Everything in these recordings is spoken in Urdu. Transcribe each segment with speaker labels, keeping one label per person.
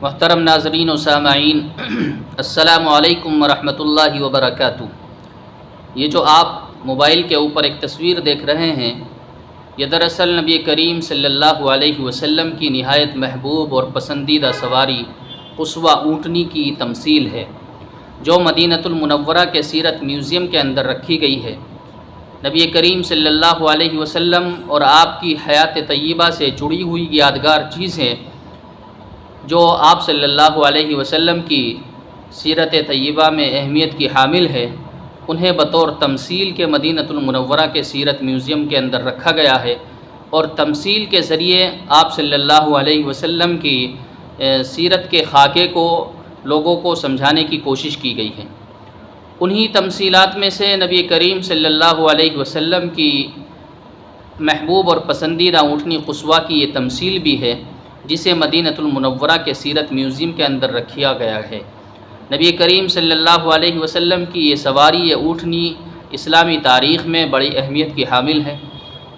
Speaker 1: محترم ناظرین و سامعین، السلام علیکم ورحمۃ اللہ وبرکاتہ۔ یہ جو آپ موبائل کے اوپر ایک تصویر دیکھ رہے ہیں، یہ دراصل نبی کریم صلی اللہ علیہ وسلم کی نہایت محبوب اور پسندیدہ سواری قصوہ اونٹنی کی تمثیل ہے، جو مدینۃ المنورہ کے سیرت میوزیم کے اندر رکھی گئی ہے۔ نبی کریم صلی اللہ علیہ وسلم اور آپ کی حیات طیبہ سے جڑی ہوئی یادگار چیزیں جو آپ صلی اللہ علیہ وسلم کی سیرت طیبہ میں اہمیت کی حامل ہے، انہیں بطور تمثیل کے مدینۃ المنورہ کے سیرت میوزیم کے اندر رکھا گیا ہے، اور تمثیل کے ذریعے آپ صلی اللہ علیہ وسلم کی سیرت کے خاکے کو لوگوں کو سمجھانے کی کوشش کی گئی ہے۔ انہی تمثیلات میں سے نبی کریم صلی اللہ علیہ وسلم کی محبوب اور پسندیدہ اونٹنی قصوہ کی یہ تمثیل بھی ہے، جسے مدینۃ المنورہ کے سیرت میوزیم کے اندر رکھا گیا ہے۔ نبی کریم صلی اللہ علیہ وسلم کی یہ سواری، یہ اونٹنی اسلامی تاریخ میں بڑی اہمیت کی حامل ہے۔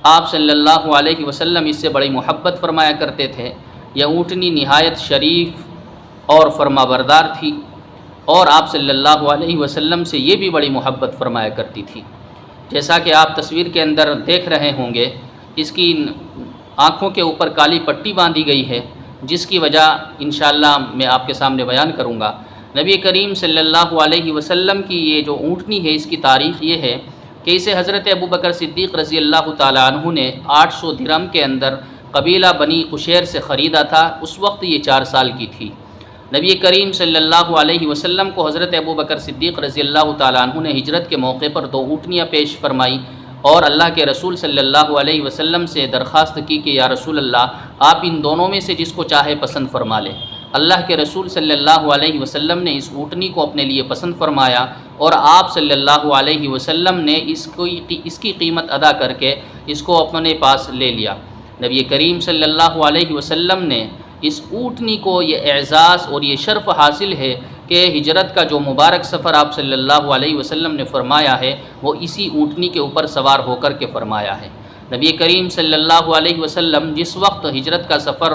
Speaker 1: آپ صلی اللہ علیہ وسلم اس سے بڑی محبت فرمایا کرتے تھے۔ یہ اونٹنی نہایت شریف اور فرمانبردار تھی، اور آپ صلی اللہ علیہ وسلم سے یہ بھی بڑی محبت فرمایا کرتی تھی۔ جیسا کہ آپ تصویر کے اندر دیکھ رہے ہوں گے، اس کی آنکھوں کے اوپر کالی پٹی باندھی گئی ہے، جس کی وجہ انشاءاللہ میں آپ کے سامنے بیان کروں گا۔ نبی کریم صلی اللہ علیہ وسلم کی یہ جو اونٹنی ہے، اس کی تاریخ یہ ہے کہ اسے حضرت ابوبکر صدیق رضی اللہ تعالیٰ عنہ نے 800 درہم کے اندر قبیلہ بنی قشیر سے خریدا تھا۔ اس وقت یہ 4 سال کی تھی۔ نبی کریم صلی اللہ علیہ وسلم کو حضرت ابوبکر صدیق رضی اللہ تعالیٰ عنہ نے ہجرت کے موقع پر 2 اونٹنیاں پیش فرمائی، اور اللہ کے رسول صلی اللہ علیہ وسلم سے درخواست کی کہ یا رسول اللہ، آپ ان دونوں میں سے جس کو چاہے پسند فرما لیں۔ اللہ کے رسول صلی اللہ علیہ وسلم نے اس اونٹنی کو اپنے لیے پسند فرمایا، اور آپ صلی اللہ علیہ وسلم نے اس کی قیمت ادا کر کے اس کو اپنے پاس لے لیا۔ نبی کریم صلی اللہ علیہ وسلم نے اس اونٹنی کو یہ اعزاز اور یہ شرف حاصل ہے کہ ہجرت کا جو مبارک سفر آپ صلی اللہ علیہ وسلم نے فرمایا ہے، وہ اسی اونٹنی کے اوپر سوار ہو کر کے فرمایا ہے۔ نبی کریم صلی اللہ علیہ وسلم جس وقت ہجرت کا سفر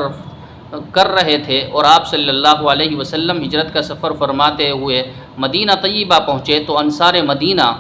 Speaker 1: کر رہے تھے، اور آپ صلی اللہ علیہ وسلم ہجرت کا سفر فرماتے ہوئے مدینہ طیبہ پہنچے، تو انصار مدینہ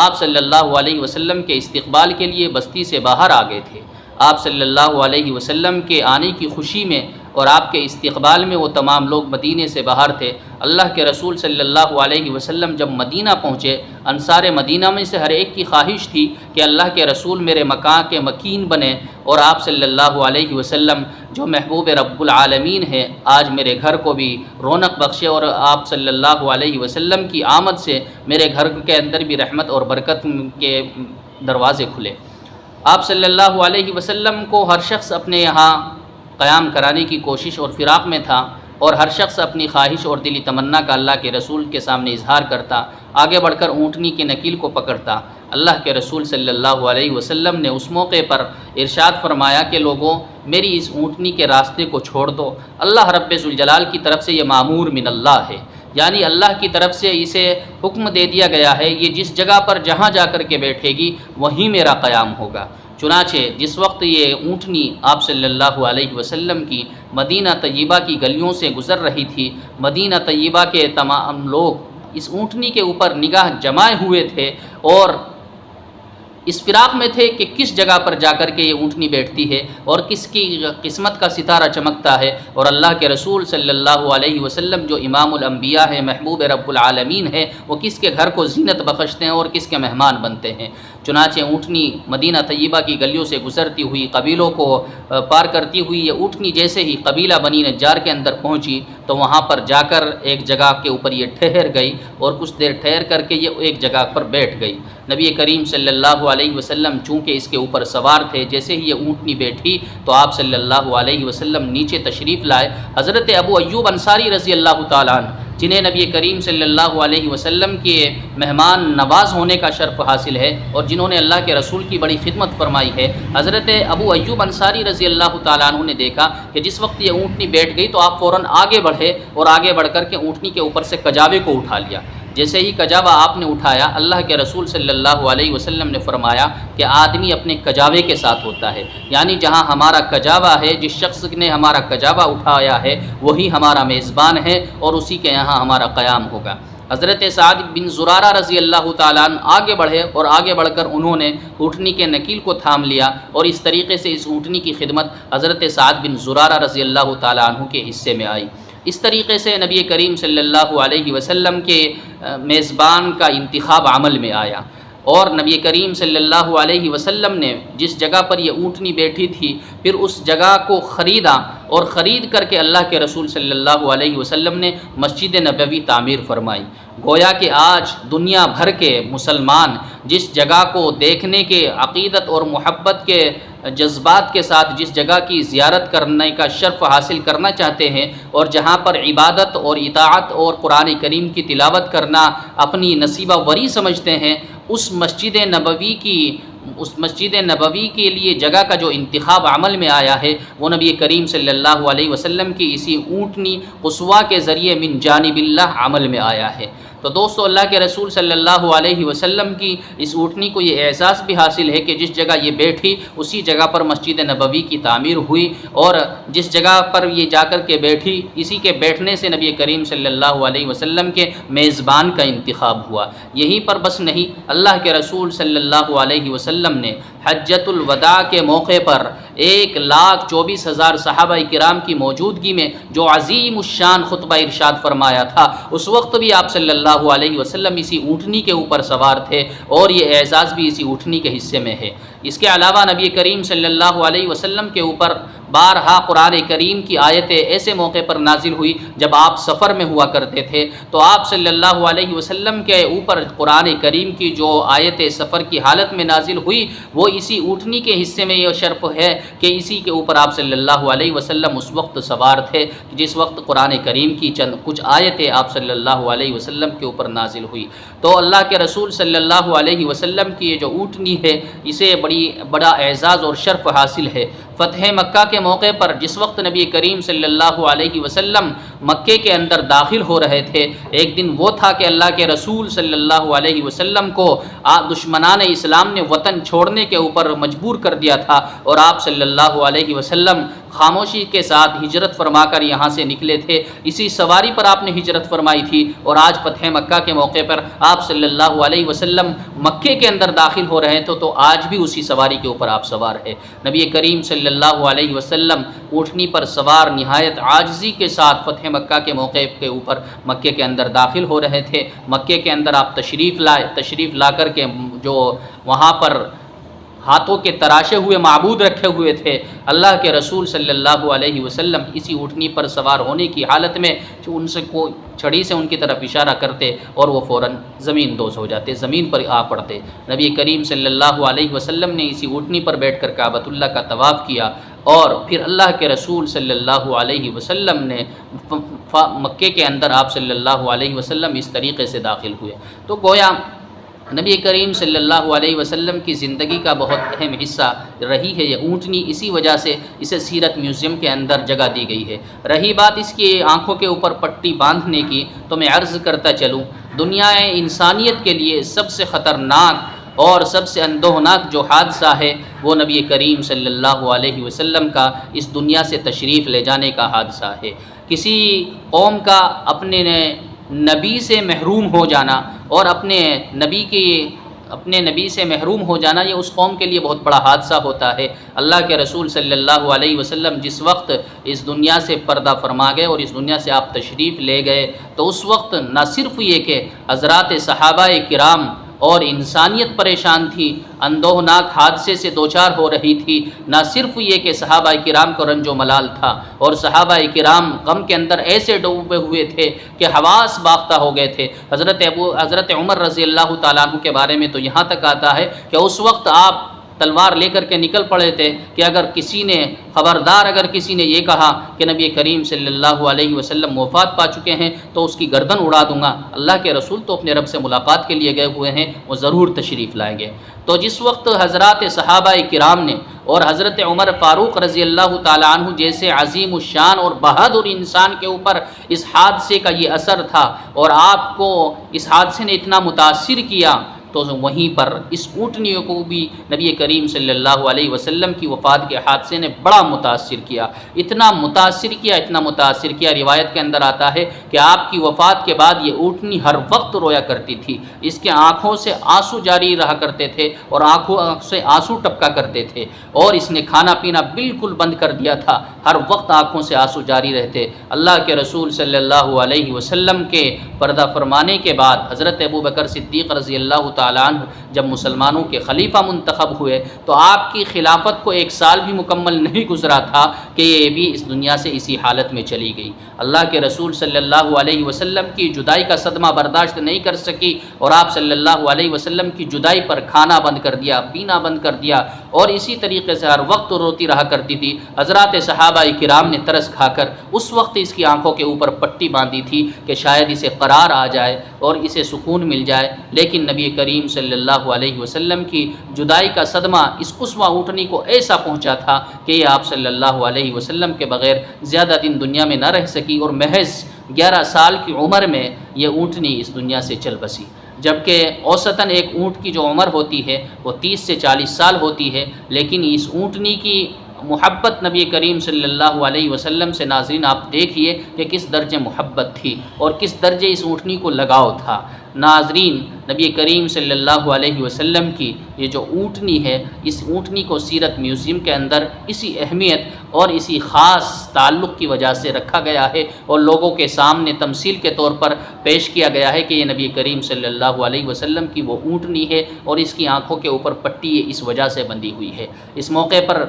Speaker 1: آپ صلی اللہ علیہ وسلم کے استقبال کے لیے بستی سے باہر آ گئے تھے۔ آپ صلی اللہ علیہ وسلم کے آنے کی خوشی میں اور آپ کے استقبال میں وہ تمام لوگ مدینے سے باہر تھے۔ اللہ کے رسول صلی اللہ علیہ وسلم جب مدینہ پہنچے، انصار مدینہ میں سے ہر ایک کی خواہش تھی کہ اللہ کے رسول میرے مکان کے مکین بنے، اور آپ صلی اللہ علیہ وسلم جو محبوب رب العالمین ہے، آج میرے گھر کو بھی رونق بخشے، اور آپ صلی اللہ علیہ وسلم کی آمد سے میرے گھر کے اندر بھی رحمت اور برکت کے دروازے کھلے۔ آپ صلی اللہ علیہ وسلم کو ہر شخص اپنے یہاں قیام کرانے کی کوشش اور فراق میں تھا، اور ہر شخص اپنی خواہش اور دلی تمنا کا اللہ کے رسول کے سامنے اظہار کرتا، آگے بڑھ کر اونٹنی کے نکیل کو پکڑتا۔ اللہ کے رسول صلی اللہ علیہ وسلم نے اس موقع پر ارشاد فرمایا کہ لوگوں، میری اس اونٹنی کے راستے کو چھوڑ دو۔ اللہ رب ذوالجلال کی طرف سے یہ مامور من اللہ ہے، یعنی اللہ کی طرف سے اسے حکم دے دیا گیا ہے، یہ جس جگہ پر جہاں جا کر کے بیٹھے گی وہیں میرا قیام ہوگا۔ چنانچہ جس وقت یہ اونٹنی آپ صلی اللہ علیہ وسلم کی مدینہ طیبہ کی گلیوں سے گزر رہی تھی، مدینہ طیبہ کے تمام لوگ اس اونٹنی کے اوپر نگاہ جمائے ہوئے تھے، اور اس فراق میں تھے کہ کس جگہ پر جا کر کے یہ اونٹنی بیٹھتی ہے، اور کس کی قسمت کا ستارہ چمکتا ہے، اور اللہ کے رسول صلی اللہ علیہ وسلم جو امام الانبیاء ہے، محبوب رب العالمین ہے، وہ کس کے گھر کو زینت بخشتے ہیں اور کس کے مہمان بنتے ہیں۔ چنانچہ اونٹنی مدینہ طیبہ کی گلیوں سے گزرتی ہوئی، قبیلوں کو پار کرتی ہوئی، یہ اونٹنی جیسے ہی قبیلہ بنی نجار کے اندر پہنچی، تو وہاں پر جا کر ایک جگہ کے اوپر یہ ٹھہر گئی، اور کچھ دیر ٹھہر کر کے یہ ایک جگہ پر بیٹھ گئی۔ نبی کریم صلی اللہ علیہ وسلم چونکہ اس کے اوپر سوار تھے، جیسے ہی یہ اونٹنی بیٹھی تو آپ صلی اللہ علیہ وسلم نیچے تشریف لائے۔ حضرت ابو ایوب انصاری رضی اللہ تعالیٰ عنہ، جنہیں نبی کریم صلی اللہ علیہ وسلم کے مہمان نواز ہونے کا شرف حاصل ہے، اور جنہوں نے اللہ کے رسول کی بڑی خدمت فرمائی ہے، حضرت ابو ایوب انصاری رضی اللہ تعالیٰ عنہ نے دیکھا کہ جس وقت یہ اونٹنی بیٹھ گئی تو آپ فوراً آگے بڑھے، اور آگے بڑھ کر کے اونٹنی کے اوپر سے کجاوے کو اٹھا لیا۔ جیسے ہی کجاوا آپ نے اٹھایا، اللہ کے رسول صلی اللہ علیہ وسلم نے فرمایا کہ آدمی اپنے کجاوے کے ساتھ ہوتا ہے، یعنی جہاں ہمارا کجاوا ہے، جس شخص نے ہمارا کجاوا اٹھایا ہے وہی ہمارا میزبان ہے اور اسی کے یہاں ہمارا قیام ہوگا۔ حضرت سعد بن زرارہ رضی اللہ تعالیٰ عنہ آگے بڑھے اور آگے بڑھ کر انہوں نے اونٹنی کے نکیل کو تھام لیا، اور اس طریقے سے اس اونٹنی کی خدمت حضرت سعد بن زرارہ رضی اللہ تعالیٰ عنہ کے حصے میں آئی۔ اس طریقے سے نبی کریم صلی اللہ علیہ وسلم کے میزبان کا انتخاب عمل میں آیا، اور نبی کریم صلی اللہ علیہ وسلم نے جس جگہ پر یہ اونٹنی بیٹھی تھی پھر اس جگہ کو خریدا، اور خرید کر کے اللہ کے رسول صلی اللہ علیہ وسلم نے مسجد نبوی تعمیر فرمائی۔ گویا کہ آج دنیا بھر کے مسلمان جس جگہ کو دیکھنے کے عقیدت اور محبت کے جذبات کے ساتھ جس جگہ کی زیارت کرنے کا شرف حاصل کرنا چاہتے ہیں، اور جہاں پر عبادت اور اطاعت اور قرآن کریم کی تلاوت کرنا اپنی نصیبہ وری سمجھتے ہیں، اس مسجد نبوی کے لیے جگہ کا جو انتخاب عمل میں آیا ہے وہ نبی کریم صلی اللہ علیہ وسلم کی اسی اونٹنی قصوہ کے ذریعے من جانب اللہ عمل میں آیا ہے۔ تو دوستو، اللہ کے رسول صلی اللہ علیہ وسلم کی اس اونٹنی کو یہ احساس بھی حاصل ہے کہ جس جگہ یہ بیٹھی اسی جگہ پر مسجد نبوی کی تعمیر ہوئی، اور جس جگہ پر یہ جا کر کے بیٹھی اسی کے بیٹھنے سے نبی کریم صلی اللہ علیہ وسلم کے میزبان کا انتخاب ہوا۔ یہیں پر بس نہیں، اللہ کے رسول صلی اللہ علیہ وسلم نے حجۃ الوداع کے موقع پر 1,24,000 صحابہ کرام کی موجودگی میں جو عظیم الشان خطبہ ارشاد فرمایا تھا، اس وقت بھی آپ صلی اللہ علیہ وسلم اسی اونٹنی کے اوپر سوار تھے، اور یہ اعزاز بھی اسی اونٹنی کے حصے میں ہے۔ اس کے علاوہ نبی کریم صلی اللہ علیہ وسلم کے اوپر بارہا قرآن کریم کی آیتیں ایسے موقع پر نازل ہوئی جب آپ سفر میں ہوا کرتے تھے، تو آپ صلی اللہ علیہ وسلم کے اوپر قرآن کریم کی جو آیتیں سفر کی حالت میں نازل ہوئی وہ اسی اونٹنی کے حصے میں یہ شرف ہے کہ اسی کے اوپر آپ صلی اللہ علیہ وسلم اس وقت سوار تھے جس وقت قرآن کریم کی چند کچھ آیتیں آپ صلی اللہ علیہ وسلم کے اوپر نازل ہوئی۔ تو اللہ کے رسول صلی اللہ علیہ وسلم کی یہ جو اونٹنی ہے اسے بڑا اعزاز اور شرف حاصل ہے۔ فتح مکہ کے موقع پر جس وقت نبی کریم صلی اللہ علیہ وسلم مکے کے اندر داخل ہو رہے تھے، ایک دن وہ تھا کہ اللہ کے رسول صلی اللہ علیہ وسلم کو دشمنان اسلام نے وطن چھوڑنے کے اوپر مجبور کر دیا تھا، اور آپ صلی اللہ علیہ وسلم خاموشی کے ساتھ ہجرت فرما کر یہاں سے نکلے تھے۔ اسی سواری پر آپ نے ہجرت فرمائی تھی، اور آج فتح مکہ کے موقع پر آپ صلی اللہ علیہ وسلم مکے کے اندر داخل ہو رہے تھے، تو آج بھی اسی سواری کے اوپر آپ سوار ہے۔ نبی کریم صلی اللہ علیہ وسلم اونٹنی پر سوار نہایت عاجزی کے ساتھ فتح مکہ کے موقع کے اوپر مکے کے اندر داخل ہو رہے تھے۔ مکے کے اندر آپ تشریف لا کر کے جو وہاں پر ہاتھوں کے تراشے ہوئے معبود رکھے ہوئے تھے، اللہ کے رسول صلی اللہ علیہ وسلم اسی اونٹنی پر سوار ہونے کی حالت میں ان سے کو چھڑی سے ان کی طرف اشارہ کرتے اور وہ فوراً زمین دوز ہو جاتے، زمین پر آ پڑتے۔ نبی کریم صلی اللہ علیہ وسلم نے اسی اونٹنی پر بیٹھ کر کعبۃ اللہ کا طواف کیا، اور پھر اللہ کے رسول صلی اللہ علیہ وسلم نے مکے کے اندر آپ صلی اللہ علیہ وسلم اس طریقے سے داخل ہوئے۔ تو گویا نبی کریم صلی اللہ علیہ وسلم کی زندگی کا بہت اہم حصہ رہی ہے یہ اونٹنی، اسی وجہ سے اسے سیرت میوزیم کے اندر جگہ دی گئی ہے۔ رہی بات اس کی آنکھوں کے اوپر پٹی باندھنے کی، تو میں عرض کرتا چلوں، دنیا انسانیت کے لیے سب سے خطرناک اور سب سے اندوہناک جو حادثہ ہے وہ نبی کریم صلی اللہ علیہ وسلم کا اس دنیا سے تشریف لے جانے کا حادثہ ہے۔ کسی قوم کا اپنے نبی سے محروم ہو جانا اور اپنے نبی سے محروم ہو جانا، یہ اس قوم کے لیے بہت بڑا حادثہ ہوتا ہے۔ اللہ کے رسول صلی اللہ علیہ وسلم جس وقت اس دنیا سے پردہ فرما گئے اور اس دنیا سے آپ تشریف لے گئے، تو اس وقت نہ صرف یہ کہ حضرات صحابہ کرام اور انسانیت پریشان تھی، اندوہناک حادثے سے دوچار ہو رہی تھی، نہ صرف یہ کہ صحابہ کرام کو رنج و ملال تھا اور صحابہ کرام غم کے اندر ایسے ڈوبے ہوئے تھے کہ حواس باختہ ہو گئے تھے۔ حضرت عمر رضی اللہ تعالیٰ عنہ کے بارے میں تو یہاں تک آتا ہے کہ اس وقت آپ تلوار لے کر کے نکل پڑے تھے کہ اگر کسی نے خبردار اگر کسی نے یہ کہا کہ نبی کریم صلی اللہ علیہ وسلم وفات پا چکے ہیں تو اس کی گردن اڑا دوں گا، اللہ کے رسول تو اپنے رب سے ملاقات کے لیے گئے ہوئے ہیں، وہ ضرور تشریف لائیں گے۔ تو جس وقت حضرات صحابہ کرام نے اور حضرت عمر فاروق رضی اللہ تعالیٰ عنہ جیسے عظیم الشان اور بہادر انسان کے اوپر اس حادثے کا یہ اثر تھا اور آپ کو اس حادثے نے اتنا متاثر کیا، تو وہیں پر اس اونٹنی کو بھی نبی کریم صلی اللہ علیہ وسلم کی وفات کے حادثے نے بڑا متاثر کیا، اتنا متاثر کیا روایت کے اندر آتا ہے کہ آپ کی وفات کے بعد یہ اونٹنی ہر وقت رویا کرتی تھی، اس کے آنکھوں سے آنسو جاری رہا کرتے تھے اور آنکھوں سے آنسو ٹپکا کرتے تھے، اور اس نے کھانا پینا بالکل بند کر دیا تھا، ہر وقت آنکھوں سے آنسو جاری رہتے۔ اللہ کے رسول صلی اللہ علیہ وسلم کے پردہ فرمانے کے بعد حضرت ابوبکر صدیق رضی اللہ تعالیٰ عنہ جب مسلمانوں کے خلیفہ منتخب ہوئے تو آپ کی خلافت کو 1 سال بھی مکمل نہیں گزرا تھا کہ یہ بھی اس دنیا سے اسی حالت میں چلی گئی۔ اللہ کے رسول صلی اللہ علیہ وسلم کی جدائی کا صدمہ برداشت نہیں کر سکی اور آپ صلی اللہ علیہ وسلم کی جدائی پر کھانا بند کر دیا، پینا بند کر دیا، اور اسی طریقے سے ہر وقت روتی رہا کرتی تھی۔ حضرات صحابہ کرام نے ترس کھا کر اس وقت اس کی آنکھوں کے اوپر پٹی باندھی تھی کہ شاید اسے قرار آ جائے اور اسے سکون مل جائے، لیکن نبی کریم صلی اللہ علیہ وسلم کی جدائی کا صدمہ اس قصوہ اونٹنی کو ایسا پہنچا تھا کہ یہ آپ صلی اللہ علیہ وسلم کے بغیر زیادہ دن دنیا میں نہ رہ سکی اور محض 11 سال کی عمر میں یہ اونٹنی اس دنیا سے چل بسی، جبکہ اوسطاً ایک اونٹ کی جو عمر ہوتی ہے وہ 30 سے 40 سال ہوتی ہے، لیکن اس اونٹنی کی محبت نبی کریم صلی اللہ علیہ وسلم سے ناظرین آپ دیکھیے کہ کس درجے محبت تھی اور کس درجے اس اونٹنی کو لگاؤ تھا۔ ناظرین، نبی کریم صلی اللہ علیہ وسلم کی یہ جو اونٹنی ہے، اس اونٹنی کو سیرت میوزیم کے اندر اسی اہمیت اور اسی خاص تعلق کی وجہ سے رکھا گیا ہے اور لوگوں کے سامنے تمثیل کے طور پر پیش کیا گیا ہے کہ یہ نبی کریم صلی اللہ علیہ وسلم کی وہ اونٹنی ہے اور اس کی آنکھوں کے اوپر پٹی اس وجہ سے بندھی ہوئی ہے۔ اس موقع پر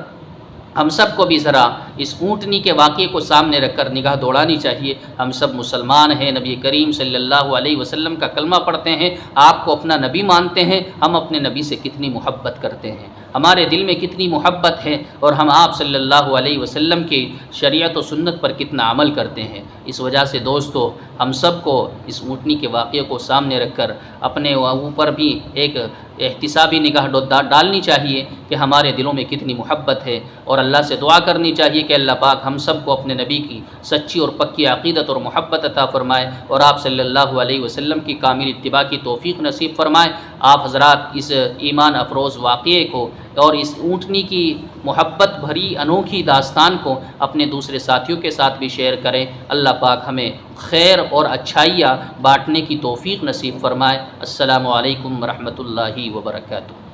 Speaker 1: ہم سب کو بھی ذرا اس اونٹنی کے واقعے کو سامنے رکھ کر نگاہ دوڑانی چاہیے۔ ہم سب مسلمان ہیں، نبی کریم صلی اللہ علیہ وسلم کا کلمہ پڑھتے ہیں، آپ کو اپنا نبی مانتے ہیں، ہم اپنے نبی سے کتنی محبت کرتے ہیں، ہمارے دل میں کتنی محبت ہے اور ہم آپ صلی اللہ علیہ وسلم کی شریعت و سنت پر کتنا عمل کرتے ہیں۔ اس وجہ سے دوستو، ہم سب کو اس اونٹنی کے واقعے کو سامنے رکھ کر اپنے اوپر بھی ایک احتسابی نگاہ ڈالنی چاہیے کہ ہمارے دلوں میں کتنی محبت ہے، اور اللہ سے دعا کرنی چاہیے کہ اللہ پاک ہم سب کو اپنے نبی کی سچی اور پکی عقیدت اور محبت عطا فرمائے اور آپ صلی اللہ علیہ وسلم کی کامل اتباع کی توفیق نصیب فرمائے۔ آپ حضرات اس ایمان افروز واقعے کو اور اس اونٹنی کی محبت بھری انوکھی داستان کو اپنے دوسرے ساتھیوں کے ساتھ بھی شیئر کریں۔ اللہ پاک ہمیں خیر اور اچھائیاں بانٹنے کی توفیق نصیب فرمائے۔ السلام علیکم ورحمۃ اللہ وبرکاتہ۔